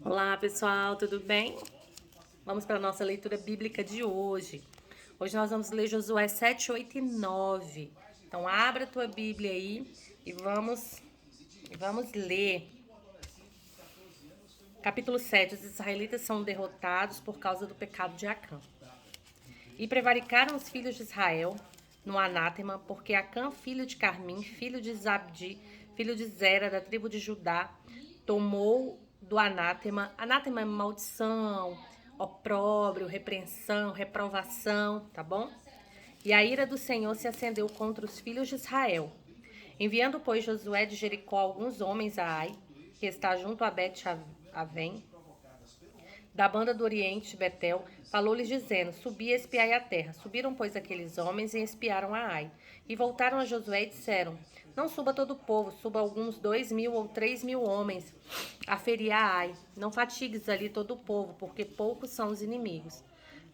Olá pessoal, tudo bem? Vamos para a nossa leitura bíblica de hoje. Hoje nós vamos ler Josué 7, 8 e 9. Então abra a tua Bíblia aí e vamos ler. Capítulo 7. Os israelitas são derrotados por causa do pecado de Acã. E prevaricaram os filhos de Israel no anátema, porque Acã, filho de Carmim, filho de Zabdi, filho de Zera, da tribo de Judá, tomou do anátema. Anátema é maldição, opróbrio, repreensão, reprovação, tá bom? E a ira do Senhor se acendeu contra os filhos de Israel. Enviando, pois, Josué de Jericó alguns homens a Ai, que está junto a Bet-Avém, da banda do Oriente de Betel, falou-lhes dizendo: Subi e espiai a terra. Subiram, pois, aqueles homens e espiaram a Ai. E voltaram a Josué e disseram: Não suba todo o povo, suba alguns 2.000 ou 3.000 homens a ferir a Ai. Não fatigues ali todo o povo, porque poucos são os inimigos.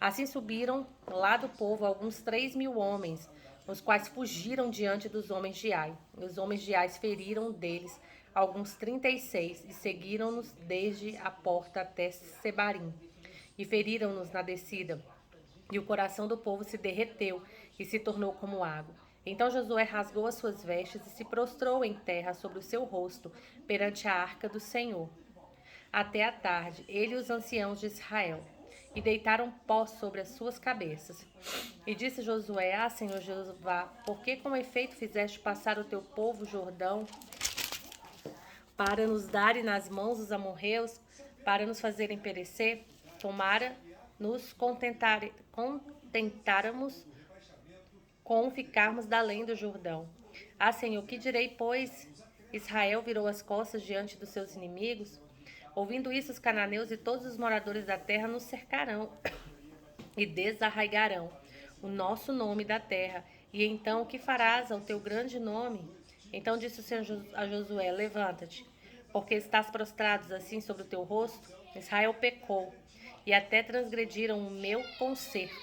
Assim subiram lá do povo alguns 3.000 homens, os quais fugiram diante dos homens de Ai. E os homens de Ai feriram deles alguns 36 e seguiram-nos desde a porta até Sebarim. E feriram-nos na descida. E o coração do povo se derreteu e se tornou como água. Então Josué rasgou as suas vestes e se prostrou em terra sobre o seu rosto perante a arca do Senhor. Até a tarde, ele e os anciãos de Israel, e deitaram pó sobre as suas cabeças. E disse Josué: Senhor Jeová, por que com efeito fizeste passar o teu povo Jordão para nos darem nas mãos os amorreus, para nos fazerem perecer? Tomara nos contentáramos com ficarmos da além do Jordão. Senhor, que direi, pois? Israel virou as costas diante dos seus inimigos? Ouvindo isso, os cananeus e todos os moradores da terra nos cercarão e desarraigarão o nosso nome da terra. E então o que farás ao teu grande nome? Então disse o Senhor a Josué: Levanta-te, porque estás prostrado assim sobre o teu rosto. Israel pecou e até transgrediram o meu conserto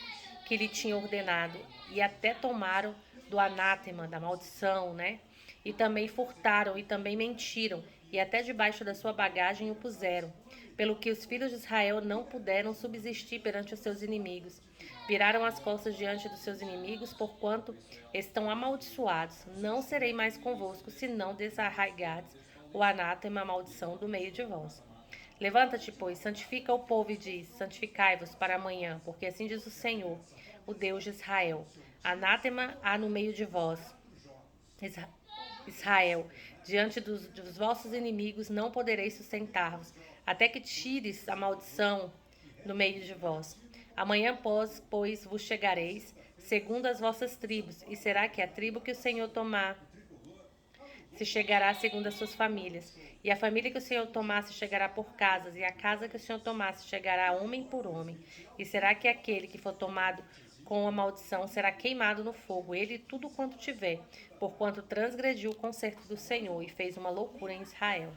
que lhe tinha ordenado, e até tomaram do anátema, da maldição, né? E também furtaram e também mentiram, e até debaixo da sua bagagem o puseram, pelo que os filhos de Israel não puderam subsistir perante os seus inimigos. Viraram as costas diante dos seus inimigos, porquanto estão amaldiçoados. Não serei mais convosco, se não desarraigardes o anátema, a maldição do meio de vós. Levanta-te, pois, santifica o povo e diz: Santificai-vos para amanhã, porque assim diz o Senhor, o Deus de Israel: Anátema há no meio de vós, Israel, diante dos vossos inimigos não podereis sustentar-vos, até que tires a maldição no meio de vós. Amanhã, pois, vos chegareis, segundo as vossas tribos, e será que a tribo que o Senhor tomar se chegará segundo as suas famílias, e a família que o Senhor tomar se chegará por casas, e a casa que o Senhor tomar se chegará homem por homem. E será que aquele que for tomado com a maldição será queimado no fogo, ele e tudo quanto tiver, porquanto transgrediu o concerto do Senhor e fez uma loucura em Israel.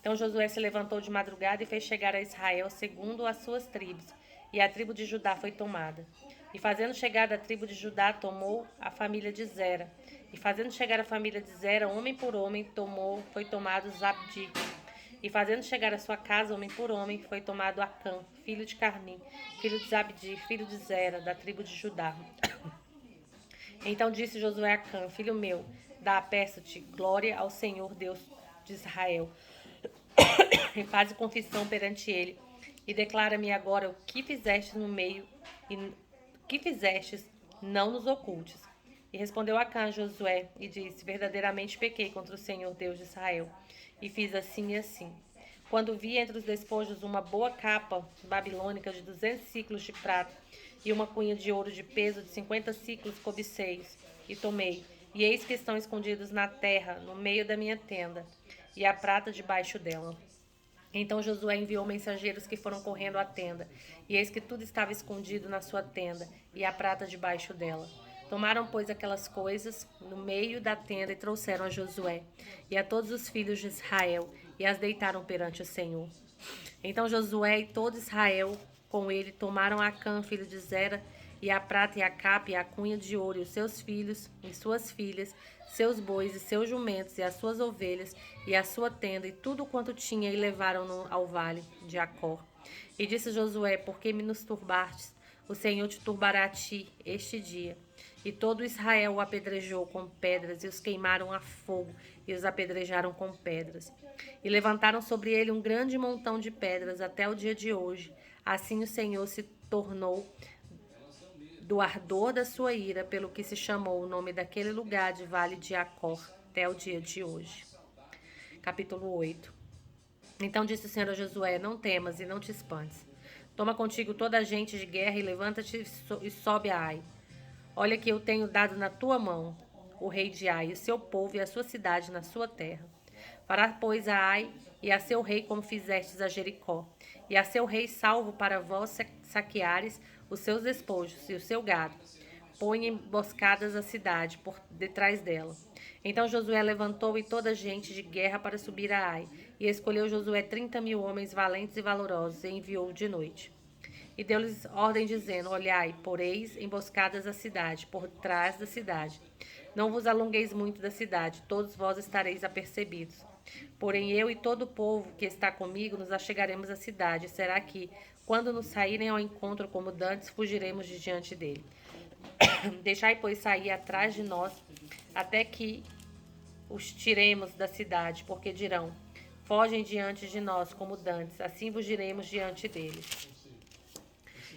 Então Josué se levantou de madrugada e fez chegar a Israel segundo as suas tribos, e a tribo de Judá foi tomada. E fazendo chegar da tribo de Judá, tomou a família de Zera. E fazendo chegar a família de Zera, homem por homem, foi tomado Zabdi. E fazendo chegar a sua casa, homem por homem, foi tomado Acã, filho de Carmim, filho de Zabdi, filho de Zera, da tribo de Judá. Então disse Josué a Acã: Filho meu, peço-te glória ao Senhor Deus de Israel, e faze confissão perante ele, e declara-me agora o que fizeste no meio, e o que fizestes, não nos ocultes. E respondeu Acã a Josué, e disse: Verdadeiramente pequei contra o Senhor Deus de Israel, e fiz assim e assim. Quando vi entre os despojos uma boa capa babilônica de 200 ciclos de prata, e uma cunha de ouro de peso de 50 ciclos, cobicei-os, e tomei. E eis que estão escondidos na terra, no meio da minha tenda, e a prata debaixo dela. Então Josué enviou mensageiros que foram correndo à tenda, e eis que tudo estava escondido na sua tenda, e a prata debaixo dela. Tomaram, pois, aquelas coisas no meio da tenda e trouxeram a Josué e a todos os filhos de Israel, e as deitaram perante o Senhor. Então Josué e todo Israel com ele tomaram Acã, filho de Zera, e a prata e a capa e a cunha de ouro, e os seus filhos e suas filhas, seus bois e seus jumentos, e as suas ovelhas, e a sua tenda, e tudo quanto tinha, e levaram-no ao vale de Acor. E disse Josué: Por que me nos turbastes? O Senhor te turbará a ti este dia. E todo Israel o apedrejou com pedras, e os queimaram a fogo, e os apedrejaram com pedras. E levantaram sobre ele um grande montão de pedras até o dia de hoje. Assim o Senhor se tornou do ardor da sua ira, pelo que se chamou o nome daquele lugar de Vale de Acor, até o dia de hoje. Capítulo 8. Então disse o Senhor a Josué: Não temas e não te espantes. Toma contigo toda a gente de guerra e levanta-te e sobe a Ai. Olha que eu tenho dado na tua mão o rei de Ai, o seu povo e a sua cidade na sua terra. Fará, pois, a Ai e a seu rei como fizestes a Jericó, e a seu rei salvo para vós saqueares os seus despojos e o seu gado. Põe emboscadas a cidade por detrás dela. Então Josué levantou e toda a gente de guerra para subir a Ai, e escolheu Josué 30.000 homens valentes e valorosos, e enviou de noite. E deu-lhes ordem, dizendo: Olhai, poreis emboscadas a cidade, por trás da cidade. Não vos alongueis muito da cidade, todos vós estareis apercebidos. Porém eu e todo o povo que está comigo nos achegaremos à cidade. Será que, quando nos saírem ao encontro como dantes, fugiremos de diante dele? Deixai, pois, sair atrás de nós, até que os tiremos da cidade, porque dirão: Fogem diante de nós como dantes, assim fugiremos diante deles.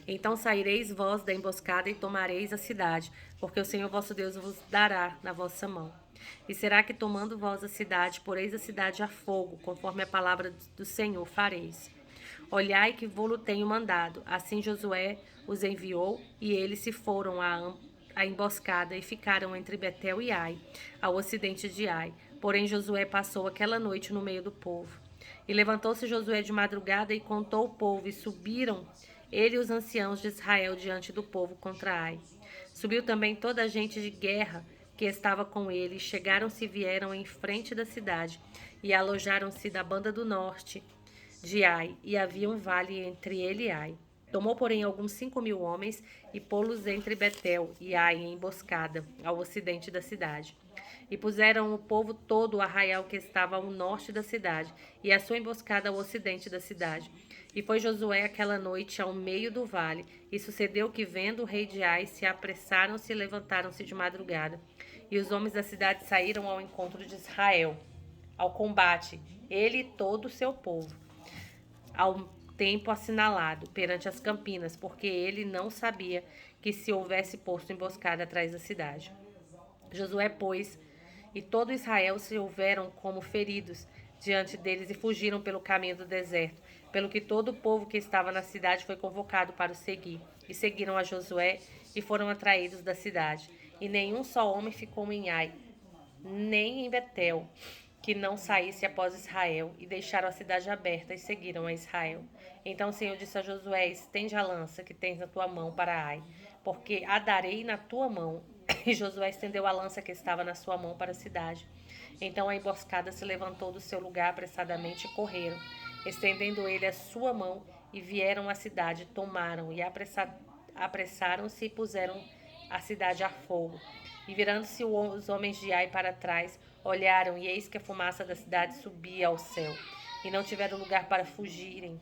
Então saireis vós da emboscada e tomareis a cidade, porque o Senhor vosso Deus vos dará na vossa mão. E será que, tomando vós a cidade, poreis a cidade a fogo, conforme a palavra do Senhor fareis. Olhai que vô-lo tenho mandado. Assim Josué os enviou, e eles se foram à emboscada e ficaram entre Betel e Ai, ao ocidente de Ai. Porém Josué passou aquela noite no meio do povo. E levantou-se Josué de madrugada e contou o povo, e subiram ele e os anciãos de Israel diante do povo contra Ai. Subiu também toda a gente de guerra que estava com ele, e chegaram-se e vieram em frente da cidade, e alojaram-se da banda do norte de Ai, e havia um vale entre ele e Ai. Tomou, porém, alguns 5.000 homens, e pô-los entre Betel e Ai em emboscada, ao ocidente da cidade. E puseram o povo todo o arraial que estava ao norte da cidade, e a sua emboscada ao ocidente da cidade. E foi Josué aquela noite ao meio do vale, e sucedeu que, vendo o rei de Ai, se apressaram-se e levantaram-se de madrugada. E os homens da cidade saíram ao encontro de Israel, ao combate, ele e todo o seu povo, ao tempo assinalado, perante as campinas, porque ele não sabia que se houvesse posto emboscada atrás da cidade. Josué, pois, e todo Israel se houveram como feridos diante deles e fugiram pelo caminho do deserto, pelo que todo o povo que estava na cidade foi convocado para o seguir. E seguiram a Josué e foram atraídos da cidade. E nenhum só homem ficou em Ai, nem em Betel, que não saísse após Israel, e deixaram a cidade aberta e seguiram a Israel. Então o Senhor disse a Josué: Estende a lança que tens na tua mão para Ai, porque a darei na tua mão. E Josué estendeu a lança que estava na sua mão para a cidade. Então a emboscada se levantou do seu lugar apressadamente e correram, estendendo ele a sua mão, e vieram à cidade, tomaram, e apressaram-se e puseram a cidade a fogo. E virando-se os homens de Ai para trás, olharam, e eis que a fumaça da cidade subia ao céu. E não tiveram lugar para fugirem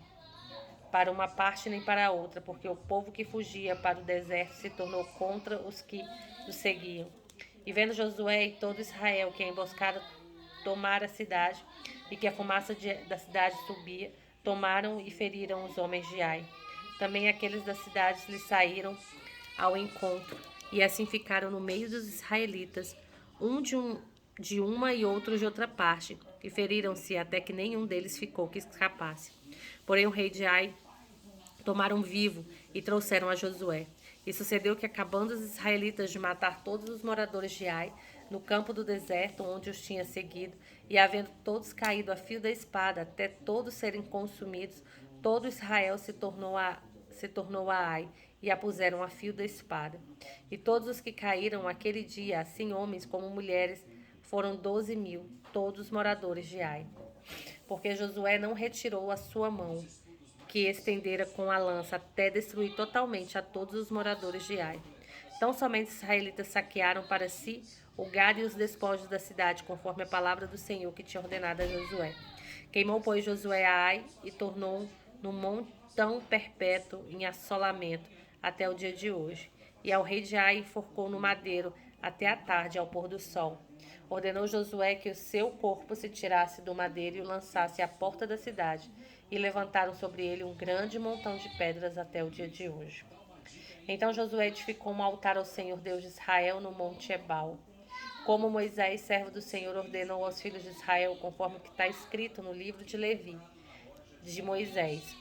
para uma parte nem para a outra, porque o povo que fugia para o deserto se tornou contra os que os seguiam. E vendo Josué e todo Israel que a emboscada tomara a cidade, e que a fumaça da cidade subia, tomaram e feriram os homens de Ai. Também aqueles das cidades lhe saíram ao encontro, e assim ficaram no meio dos israelitas, um de uma e outro de outra parte, e feriram-se até que nenhum deles ficou que escapasse. Porém o rei de Ai tomaram vivo e trouxeram a Josué. E sucedeu que, acabando os israelitas de matar todos os moradores de Ai, no campo do deserto onde os tinha seguido, e havendo todos caído a fio da espada, até todos serem consumidos, todo Israel se tornou a Ai, e a puseram a fio da espada. E todos os que caíram aquele dia, assim homens como mulheres, foram 12.000, todos moradores de Ai. Porque Josué não retirou a sua mão que estendera com a lança até destruir totalmente a todos os moradores de Ai. Tão somente os israelitas saquearam para si o gado e os despojos da cidade, conforme a palavra do Senhor que tinha ordenado a Josué. Queimou, pois, Josué a Ai e tornou no montão perpétuo em assolamento até o dia de hoje. E ao rei de Ai enforcou no madeiro até a tarde, ao pôr do sol. Ordenou Josué que o seu corpo se tirasse do madeiro e o lançasse à porta da cidade, e levantaram sobre ele um grande montão de pedras até o dia de hoje. Então Josué edificou um altar ao Senhor Deus de Israel no monte Ebal, como Moisés, servo do Senhor, ordenou aos filhos de Israel, conforme o que está escrito no livro de Levi, de Moisés,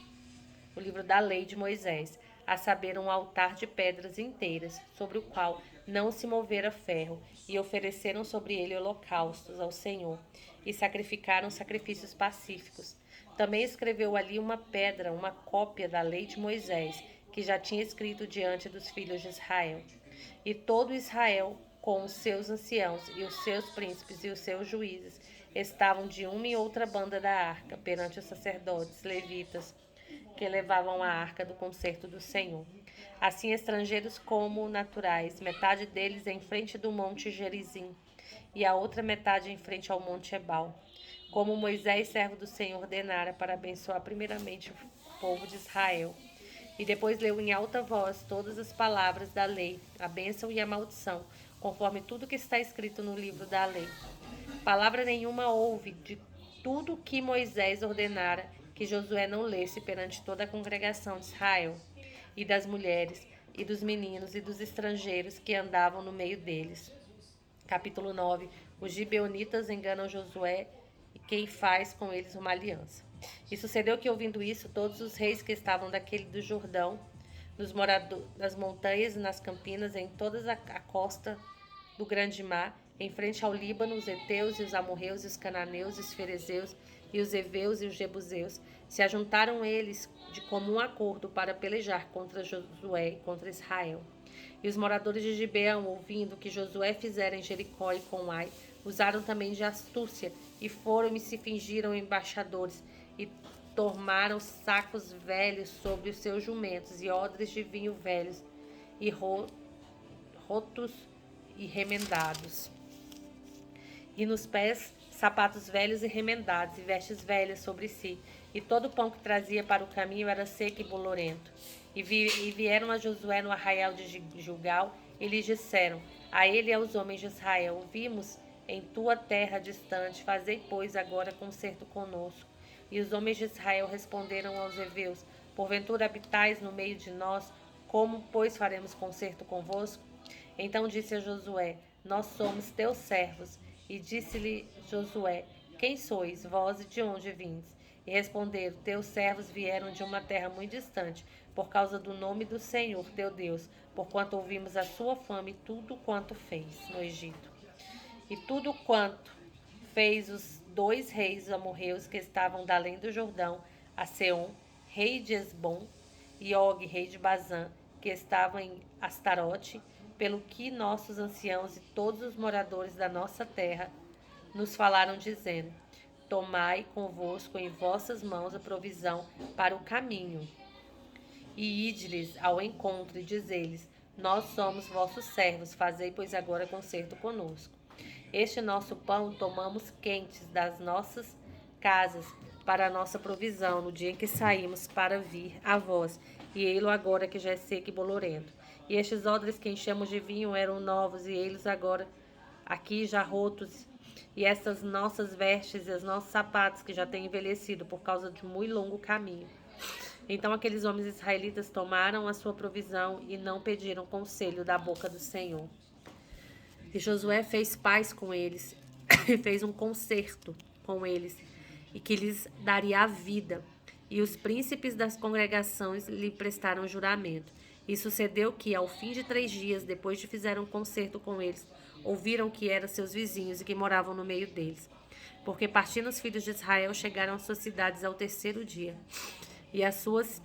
o livro da lei de Moisés, a saber, um altar de pedras inteiras, sobre o qual não se movera ferro, e ofereceram sobre ele holocaustos ao Senhor, e sacrificaram sacrifícios pacíficos. Também escreveu ali uma pedra, uma cópia da lei de Moisés, que já tinha escrito diante dos filhos de Israel. E todo Israel, com os seus anciãos e os seus príncipes e os seus juízes, estavam de uma e outra banda da arca, perante os sacerdotes levitas, que levavam a arca do concerto do Senhor. Assim, estrangeiros como naturais, metade deles em frente do monte Gerizim, e a outra metade em frente ao monte Ebal, como Moisés, servo do Senhor, ordenara para abençoar primeiramente o povo de Israel. E depois leu em alta voz todas as palavras da lei, a bênção e a maldição, conforme tudo que está escrito no livro da lei. Palavra nenhuma houve de tudo que Moisés ordenara que Josué não lesse perante toda a congregação de Israel, e das mulheres, e dos meninos, e dos estrangeiros que andavam no meio deles. Capítulo 9. Os gibeonitas enganam Josué, e quem faz com eles uma aliança. E sucedeu que, ouvindo isso, todos os reis que estavam daquele do Jordão, nas montanhas e nas campinas, em toda a costa do grande mar, em frente ao Líbano, os heteus e os amorreus e os cananeus e os ferezeus e os heveus e os jebuseus, se ajuntaram eles de comum acordo para pelejar contra Josué e contra Israel. E os moradores de Gibeão, ouvindo o que Josué fizera em Jericó e com Ai, usaram também de astúcia, e foram e se fingiram embaixadores, e tomaram sacos velhos sobre os seus jumentos, e odres de vinho velhos, e rotos e remendados. E nos pés, sapatos velhos e remendados, e vestes velhas sobre si. E todo o pão que trazia para o caminho era seco e bolorento. E vieram a Josué no arraial de Gilgal, e lhes disseram, a ele e aos homens de Israel, vimos em tua terra distante, fazei, pois, agora concerto conosco. E os homens de Israel responderam aos heveus, porventura habitais no meio de nós, como, pois, faremos concerto convosco? Então disse a Josué, nós somos teus servos. E disse-lhe Josué, quem sois, vós, e de onde vindes? E responderam, teus servos vieram de uma terra muito distante, por causa do nome do Senhor, teu Deus, porquanto ouvimos a sua fama e tudo quanto fez no Egito. E tudo quanto fez os 2 reis amorreus que estavam da além do Jordão, a Seom, rei de Esbom, e Og, rei de Bazã, que estavam em Astarote, pelo que nossos anciãos e todos os moradores da nossa terra nos falaram, dizendo, tomai convosco em vossas mãos a provisão para o caminho, e ide-lhes ao encontro, e diz-lhes, nós somos vossos servos, fazei, pois, agora concerto conosco. Este nosso pão tomamos quentes das nossas casas para a nossa provisão, no dia em que saímos para vir a vós, e ei-lo agora que já é seco e bolorento. E estes odres que enchemos de vinho eram novos, e eles agora aqui já rotos, e estas nossas vestes e os nossos sapatos que já têm envelhecido por causa de muito longo caminho. Então aqueles homens israelitas tomaram a sua provisão e não pediram conselho da boca do Senhor. E Josué fez paz com eles, e fez um concerto com eles, e que lhes daria a vida. E os príncipes das congregações lhe prestaram juramento. E sucedeu que, ao fim de 3 dias, depois de fizeram um concerto com eles, ouviram que eram seus vizinhos e que moravam no meio deles. Porque partindo os filhos de Israel, chegaram às suas cidades ao 3º dia. E as suas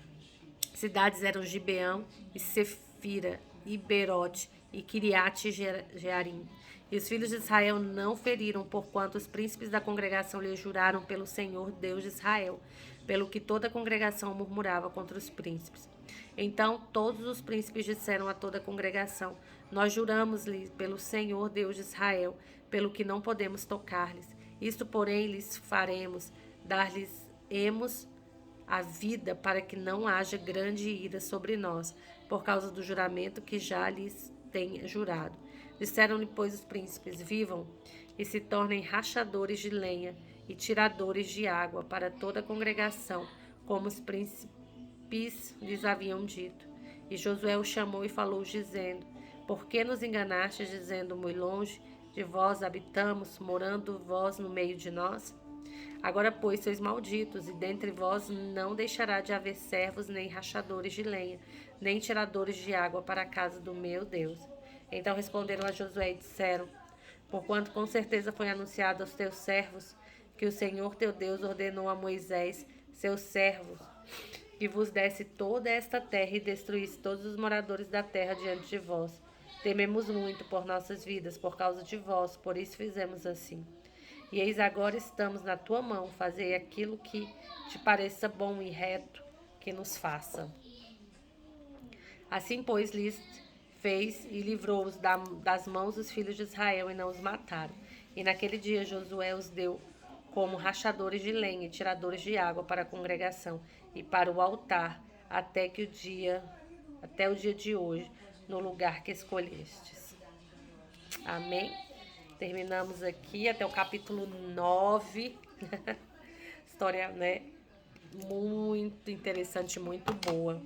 cidades eram Gibeão, e Sefira, e Berote, e Kiriate Jearim. E os filhos de Israel não feriram, porquanto os príncipes da congregação lhe juraram pelo Senhor, Deus de Israel. pelo que toda a congregação murmurava contra os príncipes. Então todos os príncipes disseram a toda a congregação: Nós juramos-lhe pelo Senhor Deus de Israel, pelo que não podemos tocar-lhes. Isto, porém, lhes faremos, dar-lhes-emos a vida, para que não haja grande ira sobre nós, por causa do juramento que já lhes tem jurado. Disseram-lhe, pois, os príncipes: Vivam e se tornem rachadores de lenha e tiradores de água para toda a congregação, como os príncipes lhes haviam dito. E Josué os chamou e falou, dizendo: Por que nos enganastes, dizendo: Muito longe de vós habitamos, morando vós no meio de nós? Agora, pois, sois malditos, e dentre vós não deixará de haver servos, nem rachadores de lenha, nem tiradores de água para a casa do meu Deus. Então responderam a Josué e disseram: Porquanto com certeza foi anunciado aos teus servos que o Senhor teu Deus ordenou a Moisés, seu servo, que vos desse toda esta terra e destruísse todos os moradores da terra diante de vós. Tememos muito por nossas vidas, por causa de vós, por isso fizemos assim. E eis agora estamos na tua mão, fazei aquilo que te pareça bom e reto que nos faça. Assim, pois, lhes fez e livrou-os das mãos dos filhos de Israel e não os mataram. E naquele dia Josué os deu como rachadores de lenha e tiradores de água para a congregação e para o altar, até o dia de hoje, no lugar que escolhestes. Amém? Terminamos aqui até o capítulo 9. História, né? Muito interessante, muito boa.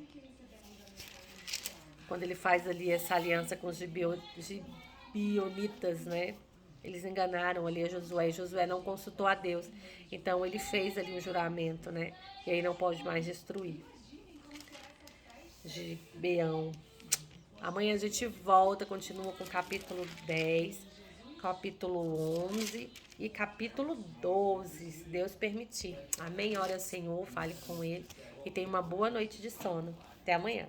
Quando ele faz ali essa aliança com os gibeonitas, né? Eles enganaram ali a Josué, e Josué não consultou a Deus. Então ele fez ali um juramento, né? E aí não pode mais destruir. Gibeão. Amanhã a gente volta, continua com o capítulo 10, capítulo 11 e capítulo 12, se Deus permitir. Amém? Ore ao Senhor, fale com Ele e tenha uma boa noite de sono. Até amanhã.